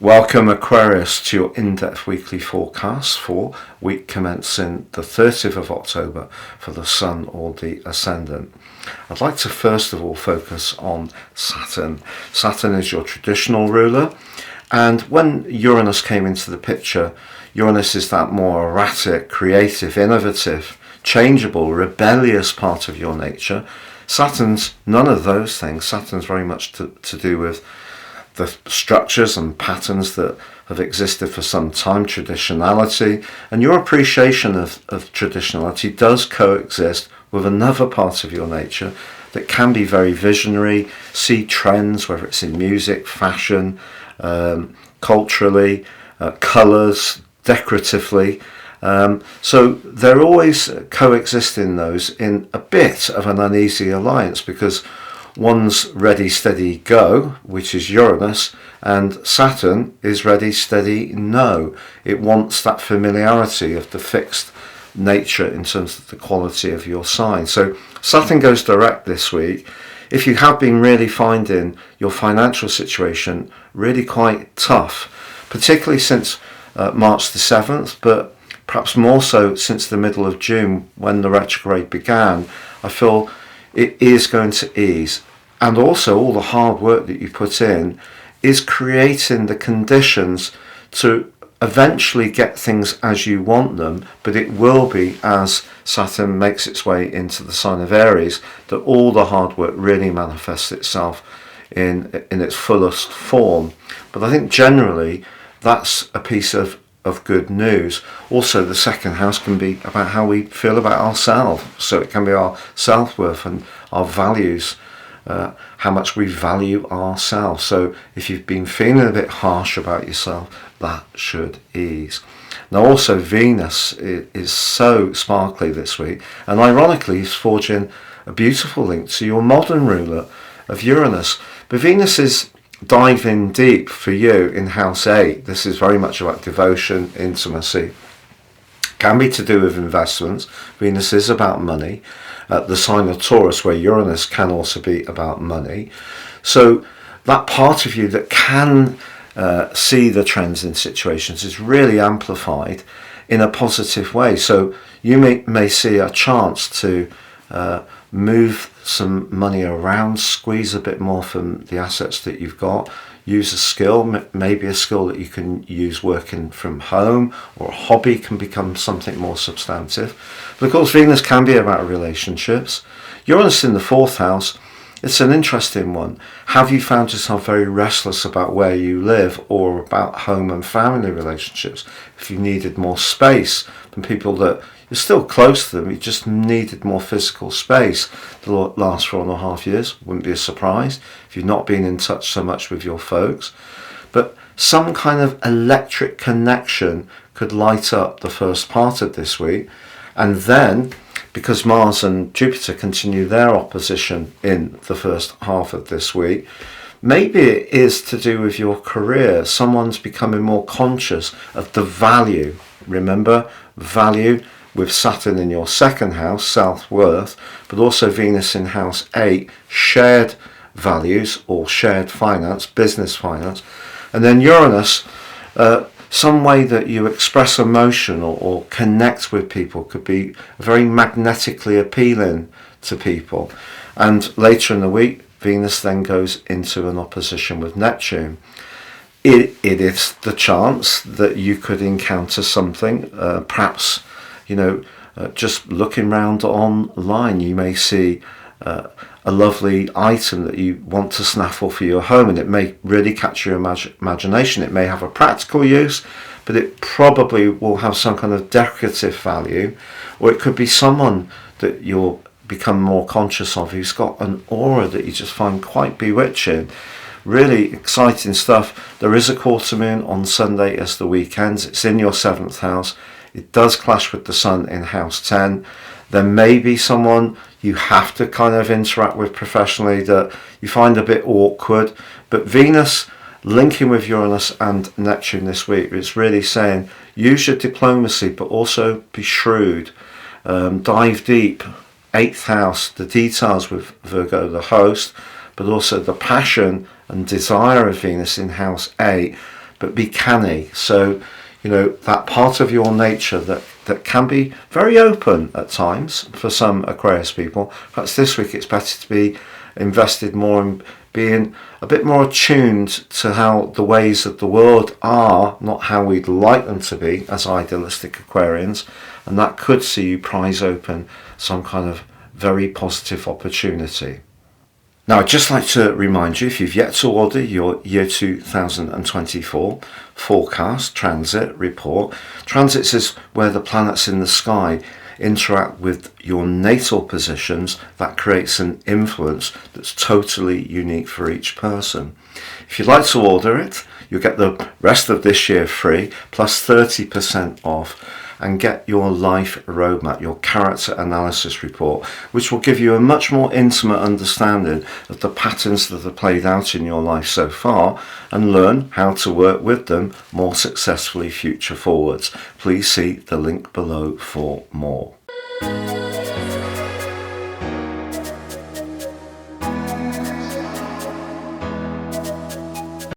Welcome Aquarius to your in-depth weekly forecast for week commencing the 30th of October for the Sun or the Ascendant. I'd like to first of all focus on Saturn. Saturn is your traditional ruler, and when Uranus came into the picture, Uranus is that more erratic, creative, innovative, changeable, rebellious part of your nature. Saturn's none of those things. Saturn's very much to do with the structures and patterns that have existed for some time, traditionality, and your appreciation of traditionality does coexist with another part of your nature that can be very visionary, see trends, whether it's in music, fashion, culturally, colours, decoratively. So they're always coexisting those in a bit of an uneasy alliance, because one's ready, steady, go, which is Uranus, and Saturn is ready, steady, no. It wants that familiarity of the fixed nature in terms of the quality of your sign. So Saturn goes direct this week. If you have been really finding your financial situation really quite tough, particularly since March the 7th, but perhaps more so since the middle of June when the retrograde began, I feel it is going to ease. And also all the hard work that you put in is creating the conditions to eventually get things as you want them, but it will be as Saturn makes its way into the sign of Aries that all the hard work really manifests itself in its fullest form. But I think generally that's a piece of good news. Also, the second house can be about how we feel about ourselves. So it can be our self-worth and our values, how much we value ourselves. So if you've been feeling a bit harsh about yourself, that should ease. Now also Venus is so sparkly this week, and ironically is forging a beautiful link to your modern ruler of Uranus. But Venus is diving deep for you in house 8. This is very much about devotion, intimacy. Can be to do with investments. Venus is about money. The sign of Taurus, where Uranus can also be about money. So that part of you that can see the trends in situations is really amplified in a positive way. So you may see a chance to move some money around, squeeze a bit more from the assets that you've got, use a skill, maybe a skill that you can use working from home, or a hobby can become something more substantive. But of course Venus can be about relationships. Uranus in the 4th house, it's an interesting one. Have you found yourself very restless about where you live or about home and family relationships? If you needed more space from people that you're still close to them, you just needed more physical space the last 4.5 years, wouldn't be a surprise if you've not been in touch so much with your folks. But some kind of electric connection could light up the first part of this week, and then because Mars and Jupiter continue their opposition in the first half of this week, maybe it is to do with your career. Someone's becoming more conscious of the value. Remember, value with Saturn in your 2nd house, self-worth, but also Venus in house 8, shared values or shared finance, business finance. And then Uranus, some way that you express emotion or connect with people could be very magnetically appealing to people. And later in the week, Venus then goes into an opposition with Neptune. It is the chance that you could encounter something, perhaps, just looking around online, you may see a lovely item that you want to snaffle for your home, and it may really catch your imagination. It may have a practical use, but it probably will have some kind of decorative value, or it could be someone that you'll become more conscious of who's got an aura that you just find quite bewitching. Really exciting stuff. There is a quarter moon on Sunday as the weekend. It's in your 7th house. It does clash with the Sun in house 10. There may be someone you have to kind of interact with professionally that you find a bit awkward. But Venus linking with Uranus and Neptune this week, it's really saying use your diplomacy, but also be shrewd. Dive deep. 8th house, the details with Virgo, the host, but also the passion and desire of Venus in house 8 but be canny. So, that part of your nature that can be very open at times for some Aquarius people. Perhaps this week it's better to be invested more in being a bit more attuned to how the ways of the world are, not how we'd like them to be as idealistic Aquarians, and that could see you prize open some kind of very positive opportunity. Now, I'd just like to remind you, if you've yet to order your year 2024 forecast transit report, transits is where the planets in the sky interact with your natal positions. That creates an influence that's totally unique for each person. If you'd like to order it, you'll get the rest of this year free, plus 30% off, and get your life roadmap, your character analysis report, which will give you a much more intimate understanding of the patterns that have played out in your life so far and learn how to work with them more successfully future forwards. Please see the link below for more.